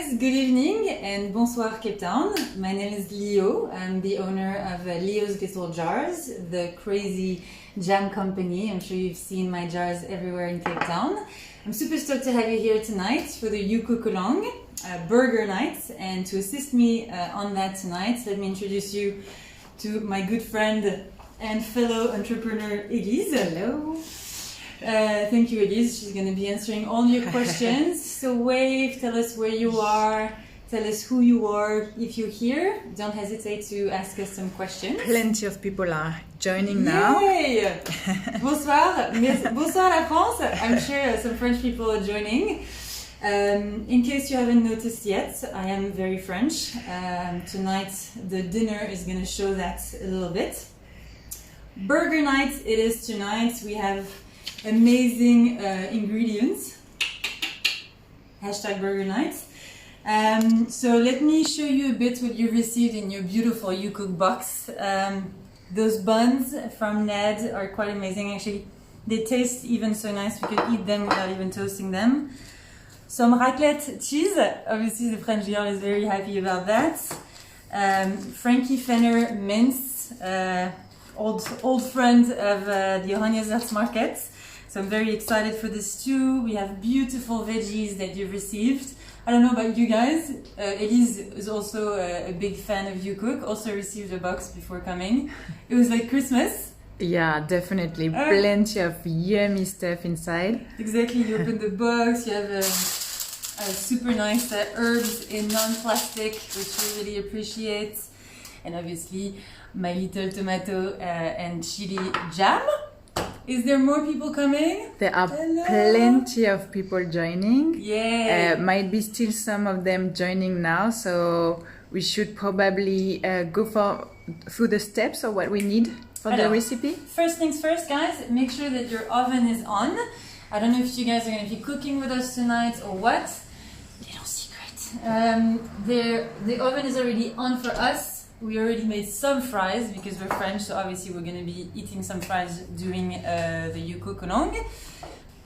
guys, good evening and bonsoir Cape Town. My name is Leo. I'm the owner of Leo's Little Jars, the crazy jam company. I'm sure you've seen my jars everywhere in Cape Town. I'm super stoked to have you here tonight for the UCOOK burger night, and to assist me on that tonight, let me introduce you to my good friend and fellow entrepreneur Elise. Hello. Thank you, Elise. She's going to be answering all your questions. So wave, tell us where you are, tell us who you are. If you're here, don't hesitate to ask us some questions. Plenty of people are joining now. Yay! Bonsoir. Bonsoir la France. I'm sure some French people are joining. In case you haven't noticed yet, I am very French. Tonight the dinner is going to show that a little bit. Burger night it is tonight. We have amazing ingredients. Hashtag burger night. So let me show you a bit what you received in your beautiful UCOOK box. Those buns from Ned are quite amazing. Actually, they taste even so nice. We could eat them without even toasting them. Some raclette cheese. Obviously, the French girl is very happy about that. Frankie Fenner mince, old friend of the Oranjezerts market. So I'm very excited for this too. We have beautiful veggies that you've received. I don't know about you guys. Elise is also a big fan of UCOOK. Also received a box before coming. It was like Christmas. Yeah, definitely. Plenty of yummy stuff inside. Exactly. You open the box. You have a super nice herbs in non-plastic, which we really appreciate. And obviously, my little tomato and chili jam. Is there more people coming? There are plenty of people joining. Yeah. Might be still some of them joining now, so we should probably go through the steps of what we need for the recipe. First things first, guys, make sure that your oven is on. I don't know if you guys are going to be cooking with us tonight or what. Little secret. The oven is already on for us. We already made some fries because we're French, so obviously we're going to be eating some fries during the UCOOK.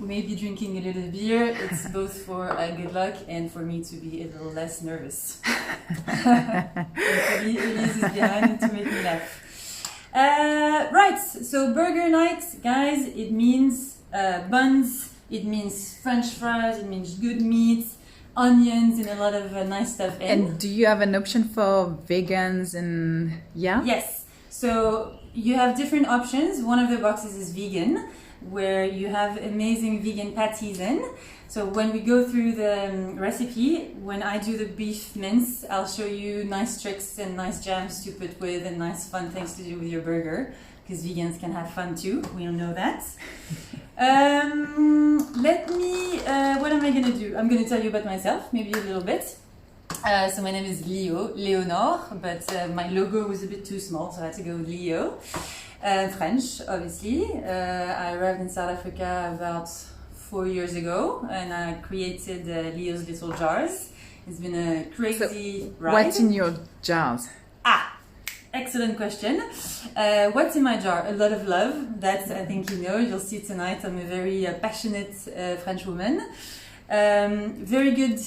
We may be drinking a little beer. It's both for good luck and for me to be a little less nervous. Elise is behind to make me laugh. Right, so burger night, guys, it means buns, it means French fries, it means good meat, onions and a lot of nice stuff in. And do you have an option for vegans and Yes. So you have different options. One of the boxes is vegan, where you have amazing vegan patties in. So when we go through the recipe, when I do the beef mince, I'll show you nice tricks and nice jams to put with and nice fun things to do with your burger, because vegans can have fun too. We all know that. What am I going to do? I'm going to tell you about myself, maybe a little bit. So my name is Leonore, but my logo was a bit too small, so I had to go with Leo. French, obviously. I arrived in South Africa about 4 years ago, and I created Leo's Little Jars. It's been a crazy ride. What's in your jars? Excellent question. What's in my jar? A lot of love. That I think you know. You'll see tonight. I'm a very passionate French woman. Very good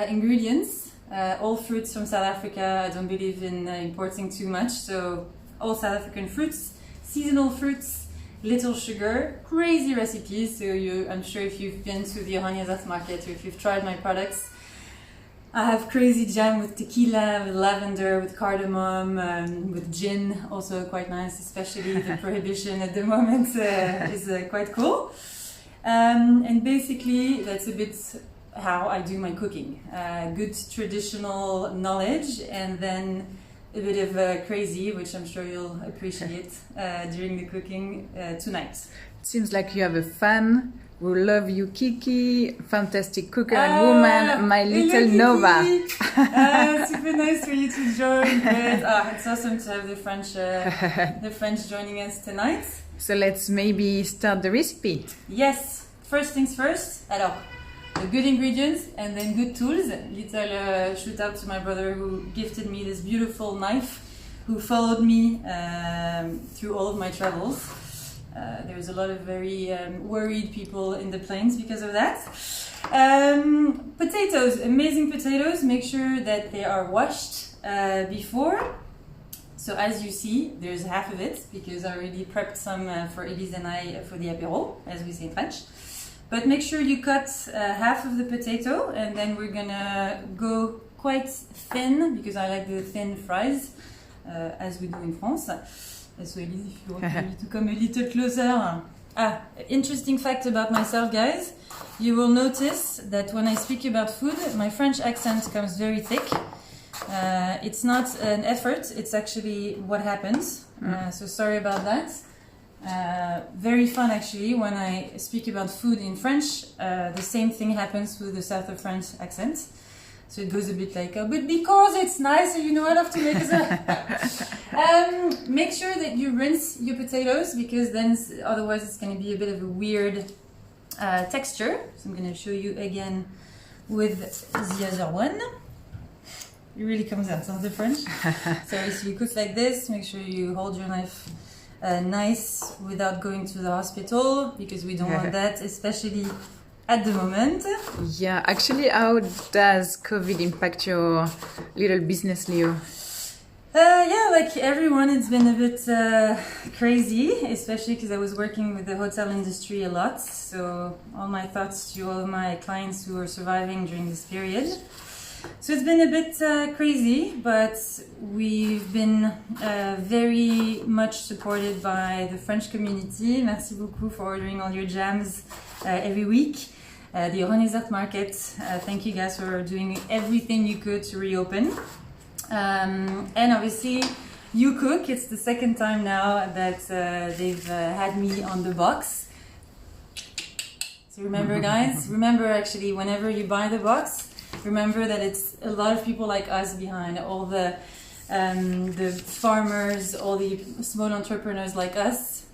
ingredients. All fruits from South Africa. I don't believe in importing too much. So all South African fruits, seasonal fruits, little sugar, crazy recipes. So I'm sure if you've been to the Oranjezerts market or if you've tried my products, I have crazy jam with tequila, with lavender, with cardamom, with gin, also quite nice, especially the prohibition at the moment is quite cool. And basically, that's a bit how I do my cooking. Good traditional knowledge, and then a bit of crazy, which I'm sure you'll appreciate during the cooking tonight. It seems like you have a fan. We love you, Kiki, fantastic cooker and woman, my little Nova. Super nice for you to join. It's awesome to have the French joining us tonight. So let's maybe start the recipe. Yes. First things first. Alors, the good ingredients and then good tools. Little shout out to my brother who gifted me this beautiful knife, who followed me through all of my travels. There's a lot of very worried people in the planes because of that. Potatoes. potatoes, amazing potatoes. Make sure that they are washed before. So as you see, there's half of it because I already prepped some for Elise and I for the apéro, as we say in French. But make sure you cut half of the potato, and then we're gonna go quite thin because I like the thin fries, as we do in France. So Elise, if you want me to come a little closer. Interesting fact about myself, guys. You will notice that when I speak about food, my French accent comes very thick. It's not an effort, it's actually what happens. So sorry about that. Very fun actually, when I speak about food in French, the same thing happens with the south of France accent. So it goes a bit like, but because it's nice, you know, I love to make it. Make sure that you rinse your potatoes, because then otherwise it's going to be a bit of a weird texture. So I'm going to show you again with the other one. It really comes out, sounds different. So if you cook like this, make sure you hold your knife nice without going to the hospital, because we don't want that, especially at the moment. Yeah, actually, how does COVID impact your little business, Leo? Yeah, like everyone, it's been a bit crazy, especially because I was working with the hotel industry a lot. So all my thoughts to all of my clients who are surviving during this period. So it's been a bit crazy, but we've been very much supported by the French community. Merci beaucoup for ordering all your jams every week. The Renaissance Market, thank you guys for doing everything you could to reopen. And obviously, UCOOK, it's the second time now that they've had me on the box. So remember, guys, remember actually, whenever you buy the box, remember that it's a lot of people like us behind, all the farmers, all the small entrepreneurs like us.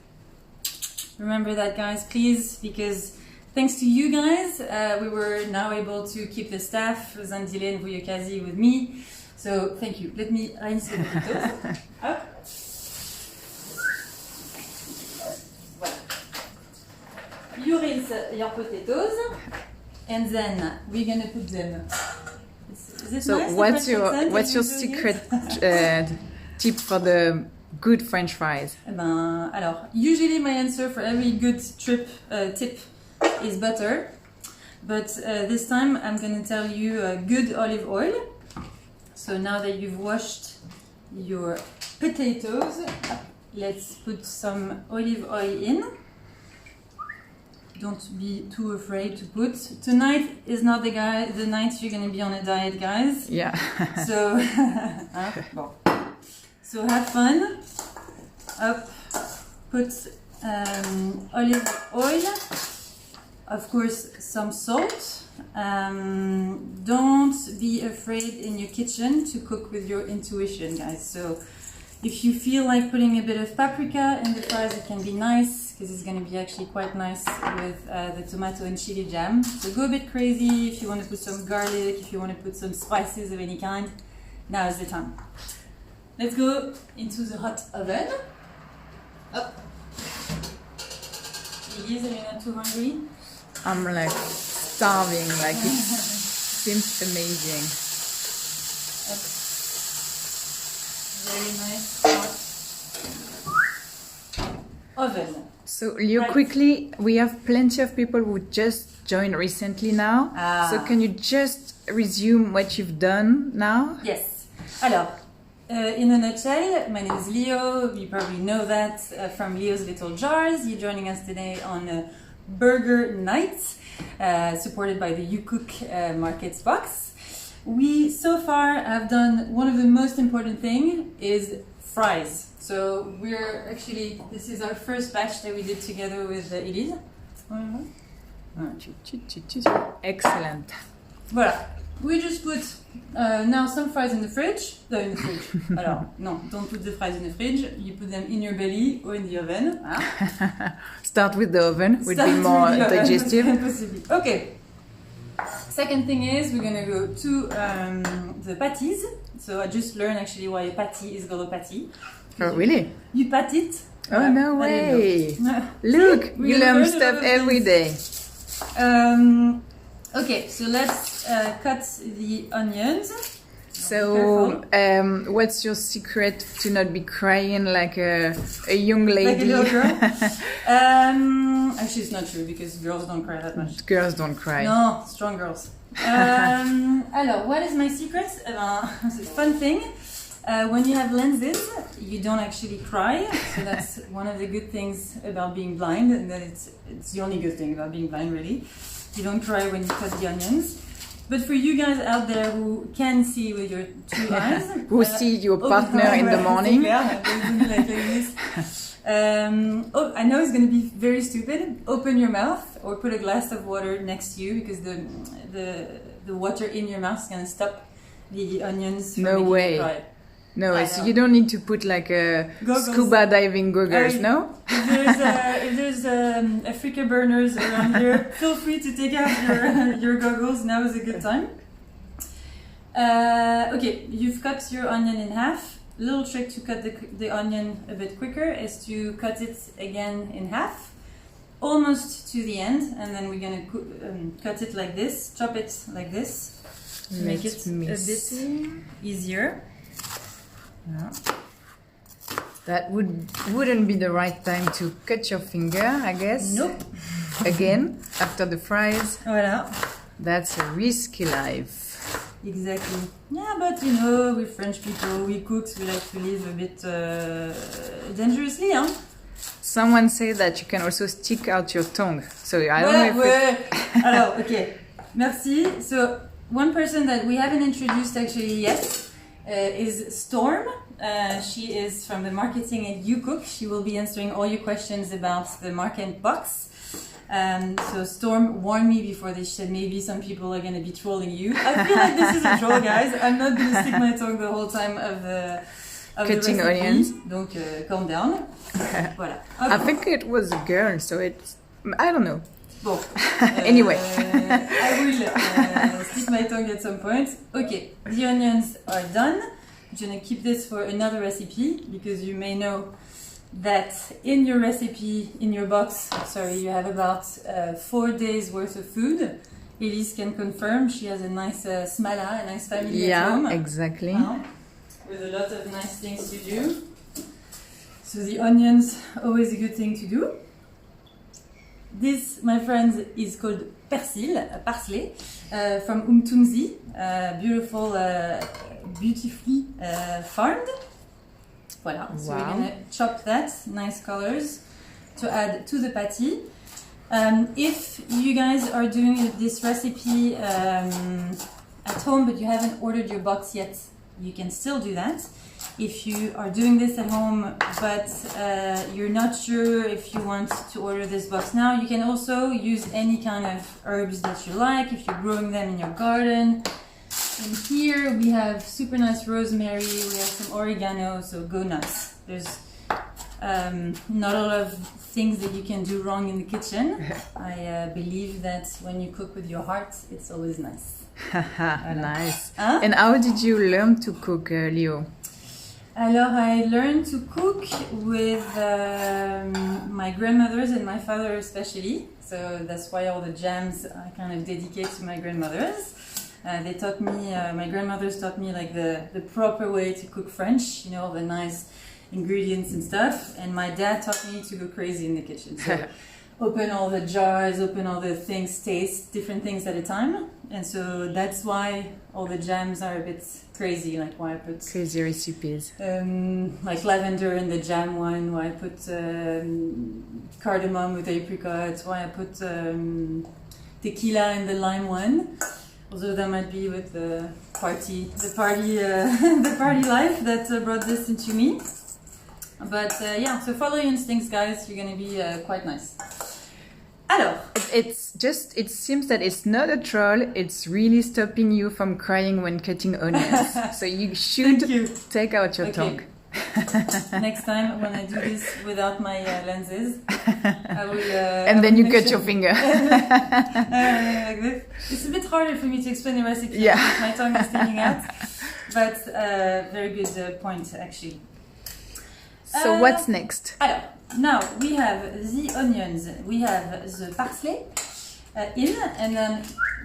Remember that, guys, please, because thanks to you guys, we were now able to keep the staff, Zandile and Vuyokazi, with me. So thank you. Let me rinse the potatoes. Up. You rinse your potatoes, and then we're gonna put them. Is it So nice, what's your secret tip for the good French fries? Alors, usually my answer for every good tip is butter, but this time I'm going to tell you good olive oil. So now that you've washed your potatoes, let's put some olive oil in. Don't be too afraid to put. Tonight is not the night you're going to be on a diet, guys. Yeah. So, so have fun. Up, put olive oil. Of course, some salt. Don't be afraid in your kitchen to cook with your intuition, guys. So if you feel like putting a bit of paprika in the fries, it can be nice, because it's going to be actually quite nice with the tomato and chili jam. So go a bit crazy if you want to put some garlic, if you want to put some spices of any kind. Now is the time. Let's go into the hot oven. Up. Elise, are you not too hungry? I'm like starving, like it seems amazing. Very nice hot oven. So Leo, Right. quickly, we have plenty of people who just joined recently now. So can you just resume what you've done now? Yes. Alors, in a nutshell, my name is Leo. You probably know that from Leo's Little Jars. You're joining us today on a burger night, supported by the UCOOK Markets box. We so far have done one of the most important things is fries. So we're actually, this is our first batch that we did together with Elise. Excellent. Voilà. We just put now some fries in the fridge. Alors, no, don't put the fries in the fridge. You put them in your belly or in the oven. Start with the oven, would be more digestive. Okay. Second thing is we're gonna go to the patties. So I just learned actually why a patty is called a patty. Oh, really? You pat it. Oh, no way. Look, you learn stuff every day. Okay, so let's cut the onions. So, what's your secret to not be crying like a young lady? Like a little girl? Actually, it's not true because girls don't cry that much. Girls don't cry. No, strong girls. Alors, what is my secret? It's a fun thing. When you have lenses, you don't actually cry. So that's one of the good things about being blind, and that it's the only good thing about being blind, really. You don't cry when you cut the onions. But for you guys out there who can see with your two eyes, who see your partner in the morning, I know it's going to be very stupid. Open your mouth or put a glass of water next to you, because the water in your mouth is going to stop the onions from making you cry. No, so you don't need to put like a scuba diving goggles, no? If there's Africa burners around here, feel free to take out your goggles. Now is a good time. Okay, you've cut your onion in half. Little trick to cut the onion a bit quicker is to cut it again in half, almost to the end, and then we're gonna cut it like this, chop it like this, to make it a bit easier. Yeah. That wouldn't be the right time to cut your finger, I guess. Nope. Again, after the fries. Voilà. That's a risky life. Exactly. Yeah, but you know, we're French people, we cooks, we like to live a bit dangerously, huh? Someone said that you can also stick out your tongue. So I don't know if Alors, okay. Merci. So one person that we haven't introduced actually yet is Storm. She is from the marketing at UCOOK. She will be answering all your questions about the market box. So Storm warned me before this. She said maybe some people are going to be trolling you. I feel like this is a troll, guys. I'm not going to stick my tongue the whole time of the cutting recipe. Onions. Donc calm down. Voilà. I think it was a girl, so it's, I don't know. Bon. Anyway. I will stick my tongue at some point. Okay, the onions are done. I'm going to keep this for another recipe, because you may know that in your recipe, in your box, you have about 4 days worth of food. Elise can confirm. She has a nice smala, a nice family at home. Yeah, exactly. With a lot of nice things to do. So the onions, always a good thing to do. This, my friends, is called parsley, from Umtumzi, beautifully farmed. Voilà, so we're gonna chop that, nice colors, to add to the patty. If you guys are doing this recipe at home but you haven't ordered your box yet, you can still do that. If you are doing this at home but you're not sure if you want to order this box now, you can also use any kind of herbs that you like if you're growing them in your garden. And here we have super nice rosemary, we have some oregano, so go nuts. There's not a lot of things that you can do wrong in the kitchen. I believe that when you cook with your heart, it's always nice. Nice. And how did you learn to cook, Leo? Alors, I learned to cook with my grandmothers and my father especially. So that's why all the jams I kind of dedicate to my grandmothers. They taught me, my grandmothers taught me like the proper way to cook French, you know, all the nice ingredients and stuff. And my dad taught me to go crazy in the kitchen. So open all the jars, open all the things, taste different things at a time. And so that's why all the jams are a bit crazy, like why I put crazy recipes. Like lavender in the jam one, why I put cardamom with apricots, why I put tequila in the lime one. Although that might be with the party life that brought this into me. But yeah, so follow your instincts, guys. You're gonna be quite nice. Alors, it seems that it's not a troll. It's really stopping you from crying when cutting onions. So you should take out your tongue. Next time when I do this without my lenses, I will. And then you cut your finger. Like this. It's a bit harder for me to explain the recipe. Yeah. My tongue is sticking out. But very good point, actually. So what's next? Alors, now we have the onions, we have the parsley. in, and then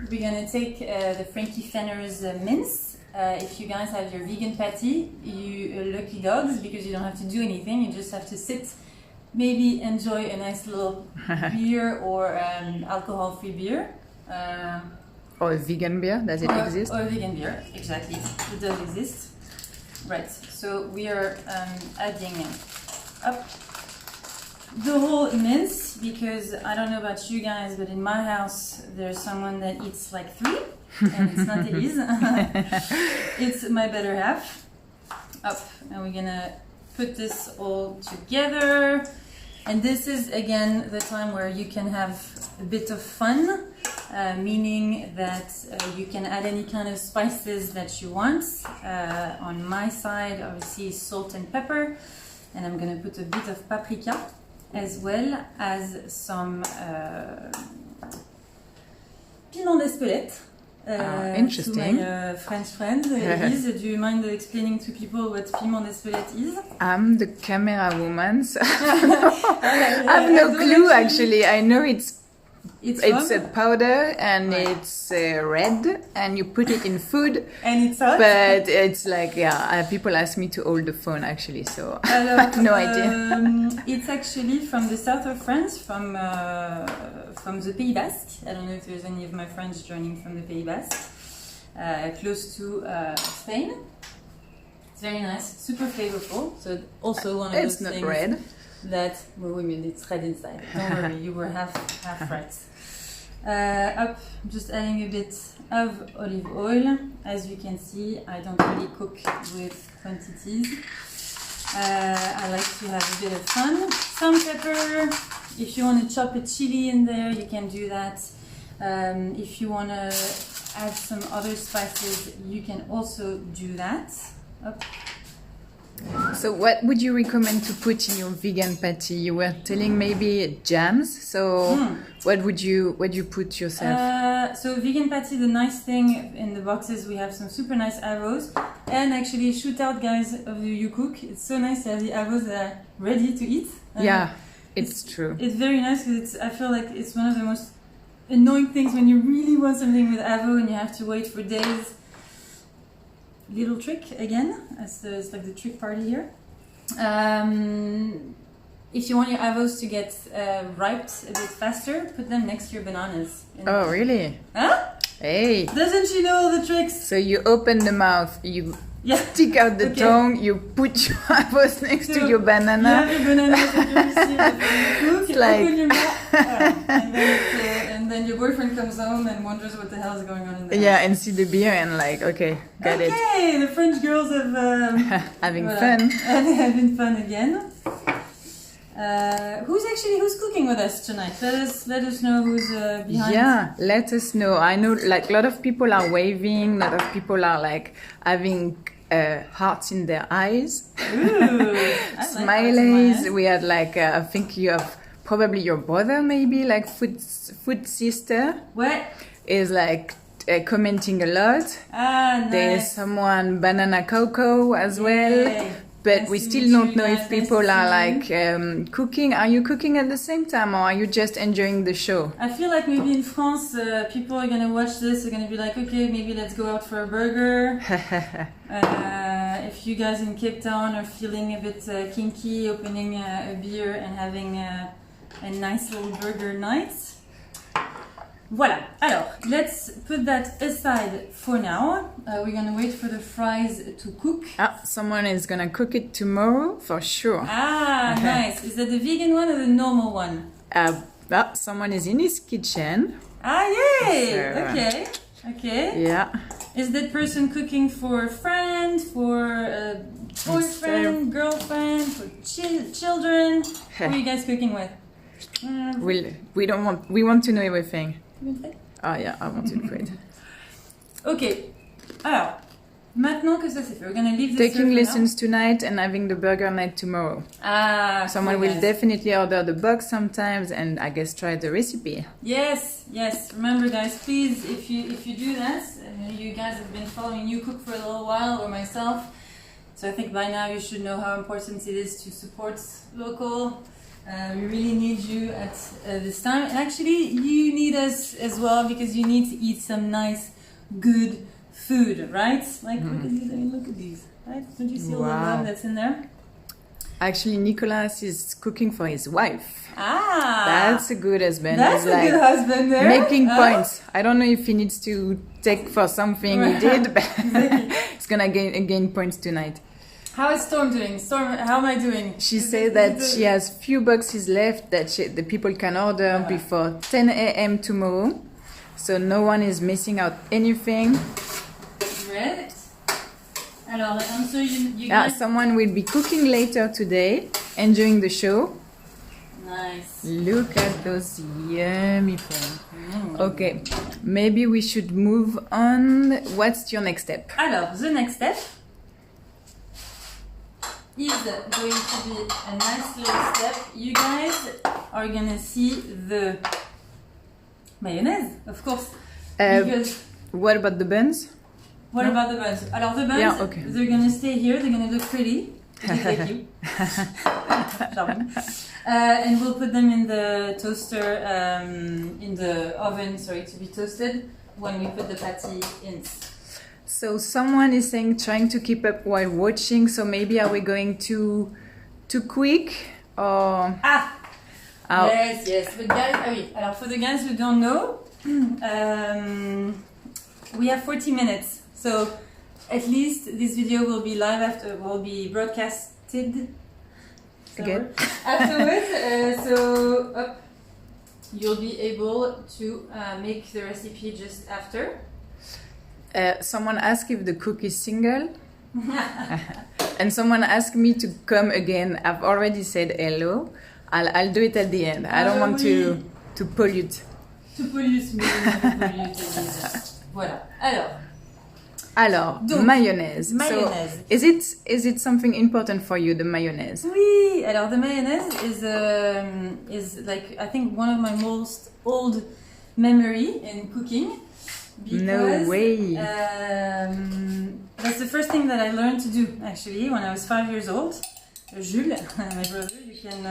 we're gonna take the Frankie Fenner's mince. If you guys have your vegan patty, you lucky dogs, because you don't have to do anything. You just have to sit, maybe enjoy a nice little beer or alcohol-free beer. Or a vegan beer, does it exist? Or a vegan beer, exactly. It does exist. Right, so we are adding up the whole mince, because I don't know about you guys, but in my house there's someone that eats like 3, and it's not Elise. It's my better half. Up, and we're gonna put this all together. And this is again the time where you can have a bit of fun, meaning that you can add any kind of spices that you want. On my side, obviously, salt and pepper, and I'm gonna put a bit of paprika, as well as some piment d'Espelette. Interesting. To my French friend, Elise, do you mind explaining to people what piment d'Espelette is? I'm the camera woman, so I have no clue actually. I know it's a powder, and it's red, and you put it in food. And it's hot. But it's like, people ask me to hold the phone actually, so I have no idea. It's actually from the south of France, from the Pays Basque. I don't know if there's any of my friends joining from the Pays Basque, close to Spain. It's very nice, super flavorful. So also one of those things. It's not red. That it's red inside. Don't worry, you were half right. Up, just adding a bit of olive oil. As you can see, I don't really cook with quantities. I like to have a bit of fun. Some pepper. If you want to chop a chili in there, you can do that. If you want to add some other spices, you can also do that. Up. So what would you recommend to put in your vegan patty? You were telling maybe jams. So what would you put yourself? So vegan patty, the nice thing in the boxes, we have some super nice arrows. And actually, shoot out guys of the UCOOK. It's so nice to have the arrows that are ready to eat. Yeah, it's true. It's very nice because I feel like it's one of the most annoying things when you really want something with avo and you have to wait for days. Little trick again, it's like the trick party here. If you want your avos to get ripe a bit faster, put them next to your bananas. Oh, really? Huh? Hey! Doesn't she know the tricks? So you open the mouth, you stick out the tongue, you put your avos next to your banana. You have your bananas that you received from the cook, you open your mouth, and then your boyfriend comes home and wonders what the hell is going on in there. Yeah, and see the beer and like, okay, got it. Okay, the French girls have... having fun. Having fun again. Who's cooking with us tonight? Let us know who's behind. Yeah, let us know. I know like a lot of people are waving, a lot of people are like having hearts in their eyes. Ooh, smileys. We had like I think you have probably your brother, maybe like food sister. What? Is like commenting a lot. Ah, nice. There's someone banana cocoa as well. But nice we still don't know if people are like cooking. Are you cooking at the same time, or are you just enjoying the show? I feel like maybe in France, people are gonna watch this. They're gonna be like, okay, maybe let's go out for a burger. If you guys in Cape Town are feeling a bit kinky, opening a beer and having a nice little burger night. Voilà, alors, let's put that aside for now. We're gonna wait for the fries to cook. Ah, someone is gonna cook it tomorrow for sure. Ah, nice. Is that the vegan one or the normal one? Someone is in his kitchen. Ah, yay! So, okay. Yeah. Is that person cooking for a friend, for a boyfriend, girlfriend, for children? Who are you guys cooking with? We want to know everything. Ah yeah, I want to know it. Ok, alors, maintenant que ça c'est fait, we're gonna leave this. Taking lessons tonight and having the burger night tomorrow. Ah, someone will definitely order the box sometimes and I guess try the recipe. Yes. Remember, guys, please, if you do that, you guys have been following UCOOK for a little while, or myself, so I think by now you should know how important it is to support local. We really need you at this time. And actually, you need us as well because you need to eat some nice, good food, right? Like, look at these. I mean, look at these, right? Don't you see all the love that's in there? Actually, Nicolas is cooking for his wife. Ah! That's a good husband. That's He's a good husband there. Making points. I don't know if he needs to take for something he did, but he's gonna gain points tonight. How is Storm doing? Storm, how am I doing? She said that she has few boxes left that the people can order before 10 a.m. tomorrow. So no one is missing out anything. Great. Alors, I'm sure you guys... someone will be cooking later today, enjoying the show. Nice. Look at those yummy things. Okay, maybe we should move on. What's your next step? Alors, the next step is going to be a nice little step. You guys are gonna see the mayonnaise, of course. Because what about the buns? What about the buns? Alors, the buns, they're gonna stay here. They're gonna look pretty. Thank you. And we'll put them in the toaster, in the oven, to be toasted when we put the patty in. So someone is saying trying to keep up while watching. So maybe are we going too quick or? Yes. But guys, alors for the guys who don't know, we have 40 minutes. So at least this video will be will be broadcasted again afterwards. You'll be able to make the recipe just after. Someone asked if the cook is single. And someone asked me to come again. I've already said hello. I'll do it at the end. I don't want to pollute. Voilà. Alors, donc, mayonnaise. Mayonnaise. So, is it something important for you, the mayonnaise? Oui. Alors, the mayonnaise is like, I think, one of my most old memory in cooking. Because, no way. That's the first thing that I learned to do, actually, when I was 5 years old. Jules, my brother, you can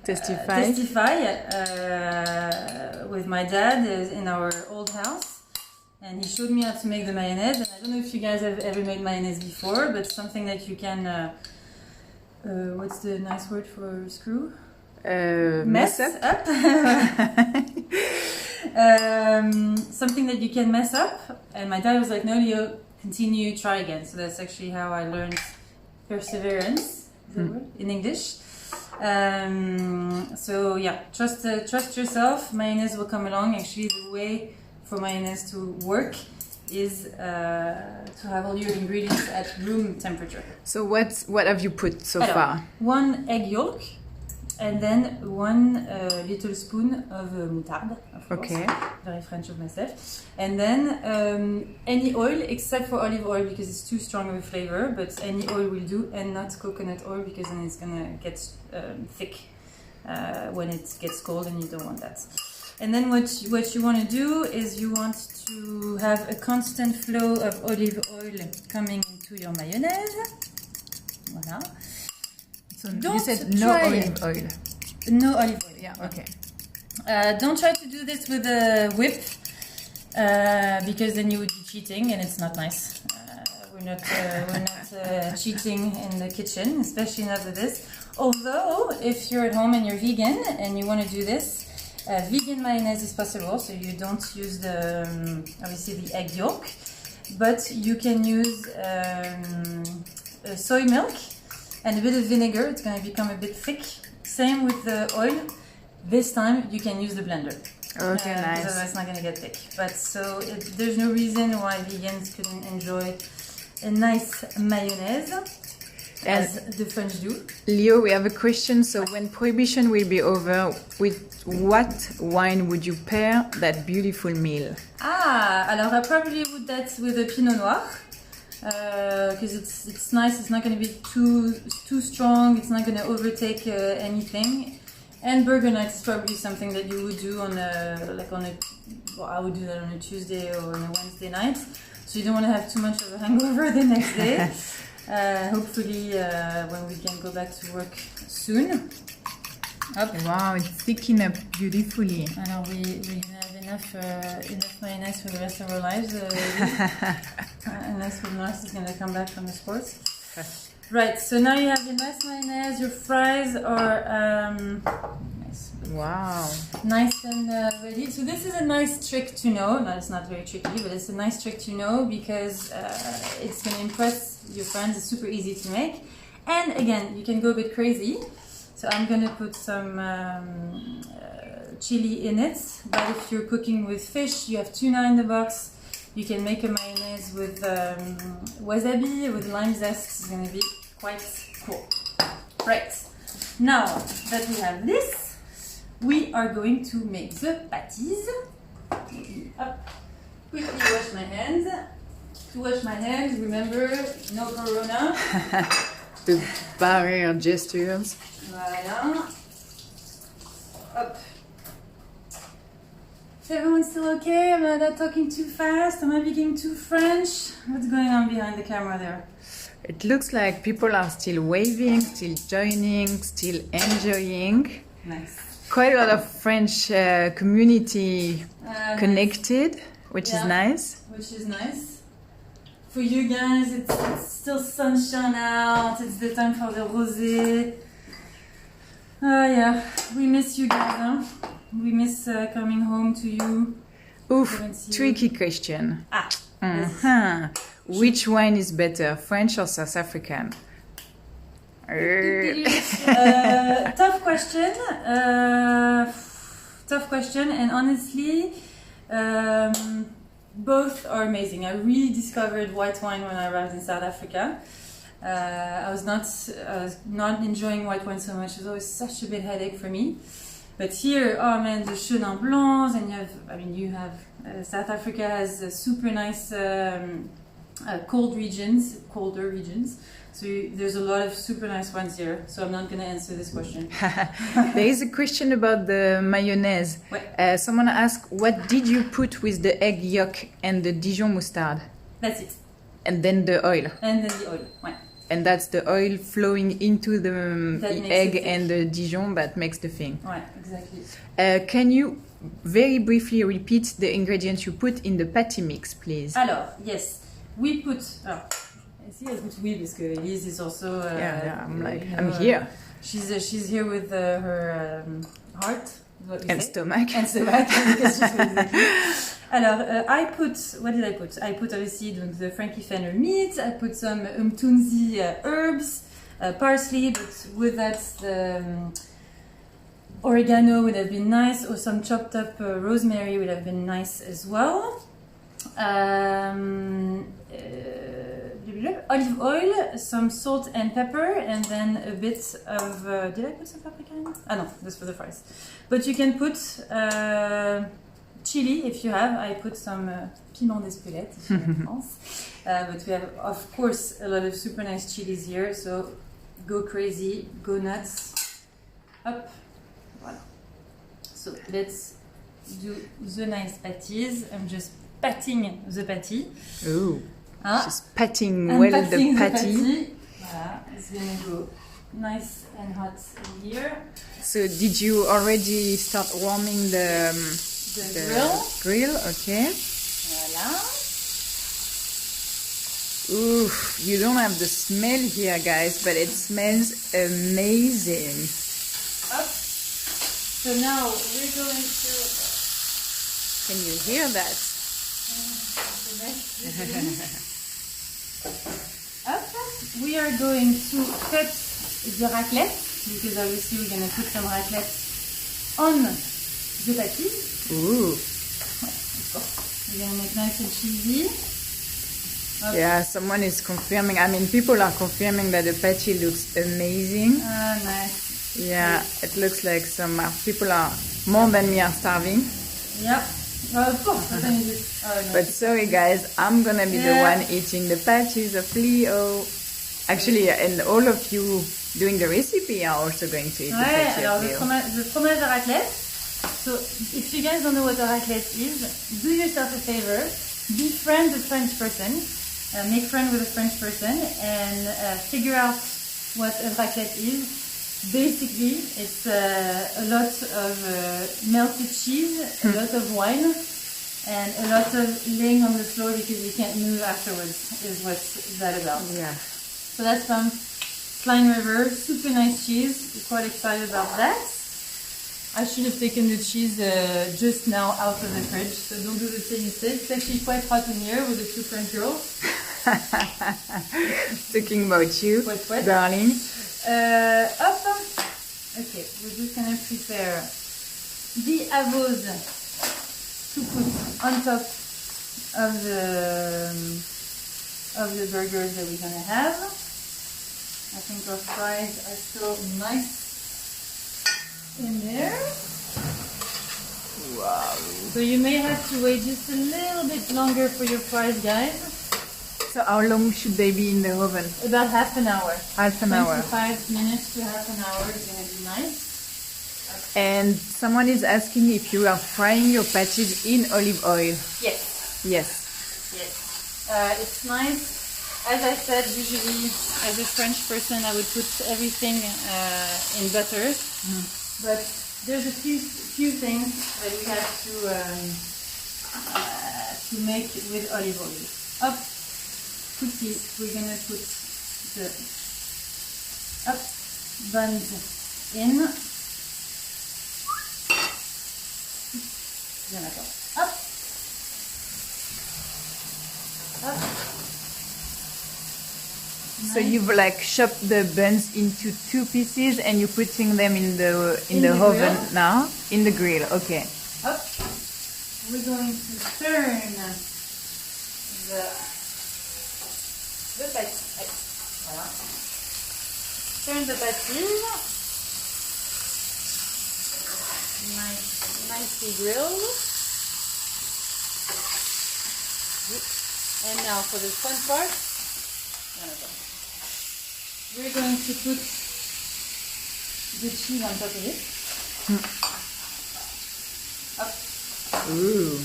testify with my dad in our old house. And he showed me how to make the mayonnaise. And I don't know if you guys have ever made mayonnaise before, but something that you can... what's the nice word for screw? Mess up. Something that you can mess up. And my dad was like, no, Leo, continue, try again. So that's actually how I learned perseverance, is that word? In English. So yeah, trust yourself. Mayonnaise will come along. Actually, the way for mayonnaise to work is to have all your ingredients at room temperature. So what have you put so far? 1 egg yolk, and then 1 little spoon of moutarde, of course. Okay. Very French of myself. And then any oil except for olive oil because it's too strong of a flavor, but any oil will do, and not coconut oil because then it's gonna get thick when it gets cold, and you don't want that. And then what you want to do is you want to have a constant flow of olive oil coming into your mayonnaise. Voilà. So you said no olive oil. No olive oil. Yeah. Okay. Don't try to do this with a whip because then you would be cheating, and it's not nice. We're not cheating in the kitchen, especially not with this. Although, if you're at home and you're vegan and you want to do this, vegan mayonnaise is possible, so you don't use the obviously the egg yolk, but you can use soy milk and a bit of vinegar. It's going to become a bit thick. Same with the oil. This time you can use the blender. Okay, nice. Otherwise it's not going to get thick. But so there's no reason why vegans couldn't enjoy a nice mayonnaise. As the French do. Leo, we have a question. So when Prohibition will be over, with what wine would you pair that beautiful meal? Alors I probably would that with a Pinot Noir. Because it's nice, it's not going to be too strong, it's not going to overtake anything. And burger night is probably something that you would do I would do that on a Tuesday or on a Wednesday night. So you don't want to have too much of a hangover the next day. Hopefully when we can go back to work soon. Hop. Wow, it's thicking up beautifully. Alors we have enough mayonnaise for the rest of our lives. Unless when Lars is going to come back from the sports. Right, so now you have your nice mayonnaise, your fries are nice and ready. So this is a nice trick to know. No, it's not very tricky, but it's a nice trick to know because it's going to impress your friends. It's super easy to make. And again, you can go a bit crazy. So I'm going to put some chili in it. But if you're cooking with fish, you have tuna in the box. You can make a mayonnaise with wasabi, with lime zest. It's going to be quite cool. Right, now that we have this, we are going to make the patties. Up. Quickly wash my hands. To wash my hands, remember, no corona. The barrier gestures. Voilà. Up. Is everyone still okay? Am I not talking too fast? Am I speaking too French? What's going on behind the camera there? It looks like people are still waving, still joining, still enjoying. Nice. Quite a lot of French community connected, which is nice. Which is nice. For you guys, it's still sunshine out. It's the time for the rosé. Yeah, we miss you guys, huh? We miss coming home to you. Oof, tricky question. Yes. Which wine is better, French or South African? Tough question. Tough question, and honestly, both are amazing. I really discovered white wine when I arrived in South Africa. I was not enjoying white wine so much. It was always such a big headache for me. But here, oh man, the Chenin Blancs, and you have South Africa has super nice colder regions. So there's a lot of super nice ones here. So I'm not going to answer this question. There is a question about the mayonnaise. Someone asked, what did you put with the egg yolk and the Dijon mustard? That's it. And then the oil. And then the oil, ouais. And that's the oil flowing into the egg and the Dijon that makes the thing. Right, exactly. Can you very briefly repeat the ingredients you put in the patty mix, please? Alors, yes, we put... I see I put we because Elise is also... I'm here. She's here with her heart. And stomach. And stomach. Because she's with Alors, I put, what did I put? I put obviously the Frankie Fenner meat, I put some umtunzi herbs, parsley, but with that the oregano would have been nice, or some chopped up rosemary would have been nice as well. Olive oil, some salt and pepper, and then a bit of, did I put some paprika in? Ah no, that's for the fries. But you can put chili if you have. I put some piment d'Espelette if you're in France. But we have, of course, a lot of super nice chilies here, so go crazy, go nuts. Up, voilà. So let's do the nice patties. I'm just patting the patty. Ooh. She's patting and well patting the patty. Voilà, it's gonna go nice and hot in here. So did you already start warming the grill? Okay. Voilà. Ooh, you don't have the smell here, guys, but it smells amazing. Up. So now we're going to... Can you hear that? Up. We are going to cut the raclette, because obviously we're going to put some raclette on the patties. Ooh. We're going to make nice and cheesy. Up. Yeah, someone is confirming. I mean, people are confirming that the patty looks amazing. Ah, nice. Yeah, it looks like some people are more than me are starving. Yeah. Of course, but then you just... Oh, no. But sorry guys, I'm gonna be the one eating the patties of Leo. Actually, and all of you doing the recipe are also going to eat the patty of Leo. The fromage à raclette. So, if you guys don't know what a raclette is, do yourself a favor. Befriend a French person. Make friends with a French person and figure out what a raclette is. basically it's a lot of melted cheese, a lot of wine, and a lot of laying on the floor because you can't move afterwards is what's that about. Yeah. So that's from Flying River, super nice cheese. We're quite excited about that. I should have taken the cheese just now out of the fridge, so don't do the same mistake. It's actually quite hot in here with the two French girls. Talking about you, What? darling. Okay, we're just gonna prepare the avos to put on top of the burgers that we're gonna have. I think our fries are still nice in there. Wow. So you may have to wait just a little bit longer for your fries, guys. So how long should they be in the oven? About half an hour. Half an hour. 25 minutes to half an hour is gonna be nice. And someone is asking if you are frying your patties in olive oil. Yes. Yes. It's nice. As I said, usually as a French person, I would put everything in butter. But there's a few things that we have to make with olive oil. Quickly, we're gonna put the buns in. Up. So you've like chopped the buns into 2 pieces and you're putting them in the oven grill. now? In the grill, okay. Up. We're going to turn the patty. Voilà. Turn the patty. Nicely grilled. And now for the fun part, we're going to put the cheese on top of it. Up. Ooh.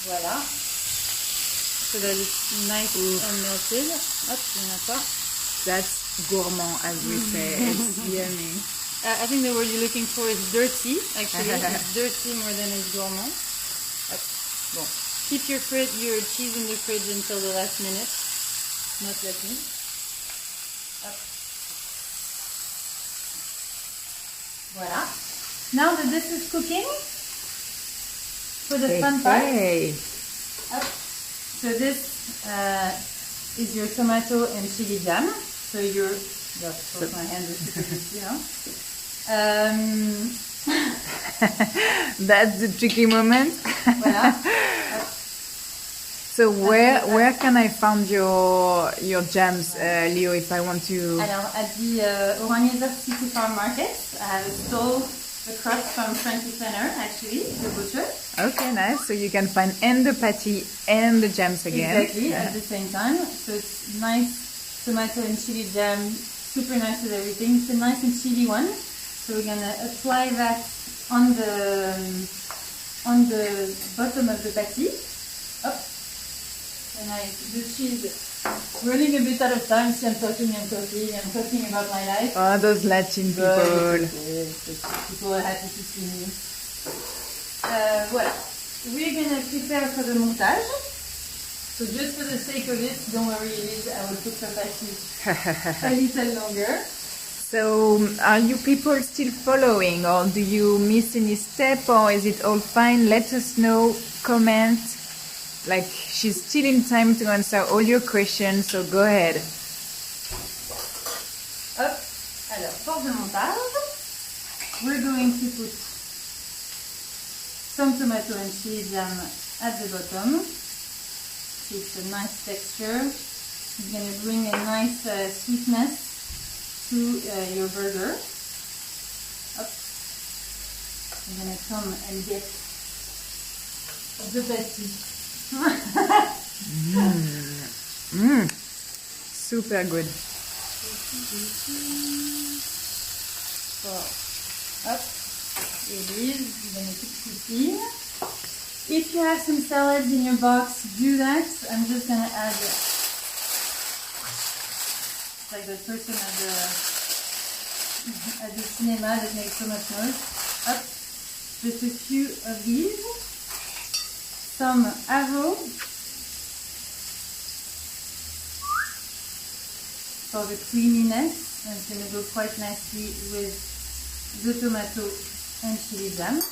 Voilà. So that it's nice and melted. Up, That's gourmand, as we say. It's yummy. I think the word you're looking for is dirty, actually. It's dirty more than it's gourmand. Bon. Keep your cheese in the fridge until the last minute. Not like me. Voilà. Now that this is cooking, for the fun part. So this is your tomato and chili jam. So both my hands are super juicy, That's the tricky moment. Voilà. So where can I find your jams, Leo, if I want to? Alors, at the Oranienburg City Farm Market, I have a stall across from Frankie Center, actually, the butcher. Okay, nice. So you can find and the patty and the jams again. Exactly, at the same time. So it's nice tomato and chili jam, super nice with everything. It's a nice and chili one. So we're gonna apply that on the bottom of the patty. Up. And the cheese running a bit out of time. See, I'm talking about my life. Oh, those Latin people. People are happy to see me. Voilà. We're gonna prepare for the montage. So just for the sake of it, don't worry, Elise, I will cook the patty a little longer. So are you people still following, or do you miss any step, or is it all fine? Let us know, comment. Like, she's still in time to answer all your questions, so go ahead. Hop. Alors, for the montage, we're going to put some tomato and chili jam at the bottom. It's a nice texture. It's going to bring a nice sweetness to your burger. Up. I'm going to come and get the patty. Super good. So, up. It is. You're going to keep cooking. If you have some salads in your box, do that. I'm just going to add It's like the person at the cinema that makes so much noise. Up, just a few of these. Some arrow for the creaminess, and it's going to go quite nicely with the tomato and chili jam.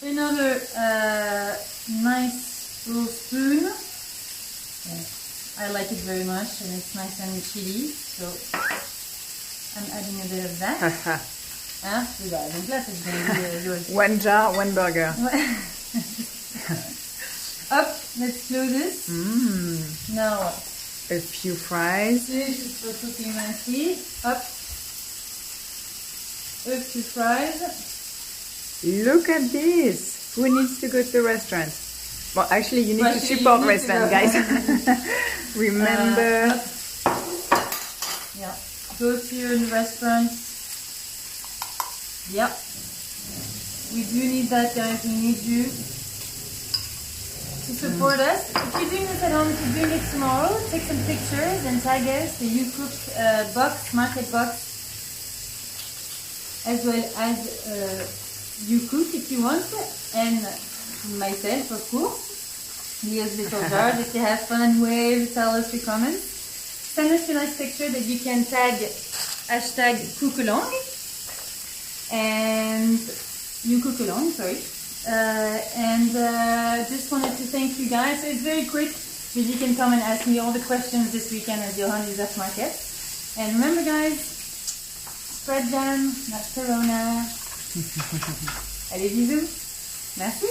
Another nice little spoon. Yes, I like it very much, and it's nice and chili, so I'm adding a bit of that. Donc là, c'est going to be one jar, one burger. Up, let's close this. Now, a few fries. Just for cooking nicely. Up, a few fries. Look at this. Who needs to go to the restaurant? Well, actually, you need to support restaurant, guys. Remember. Yeah, go to your restaurant. Yeah, we do need that, guys. We need you to support us. If you're doing this at home, if you're doing it tomorrow, take some pictures and tag us, the UCOOK box, market box, as well as UCOOK if you want, and myself, of course. Leah's little jars. If you have fun, wave, tell us your comments. Send us a nice picture that you can tag #cookalong. And you cook along, sorry. Just wanted to thank you guys. So it's very quick, but you can come and ask me all the questions this weekend at Johan is at Market. And remember, guys, spread jam, not corona. Allez, bisous. Merci.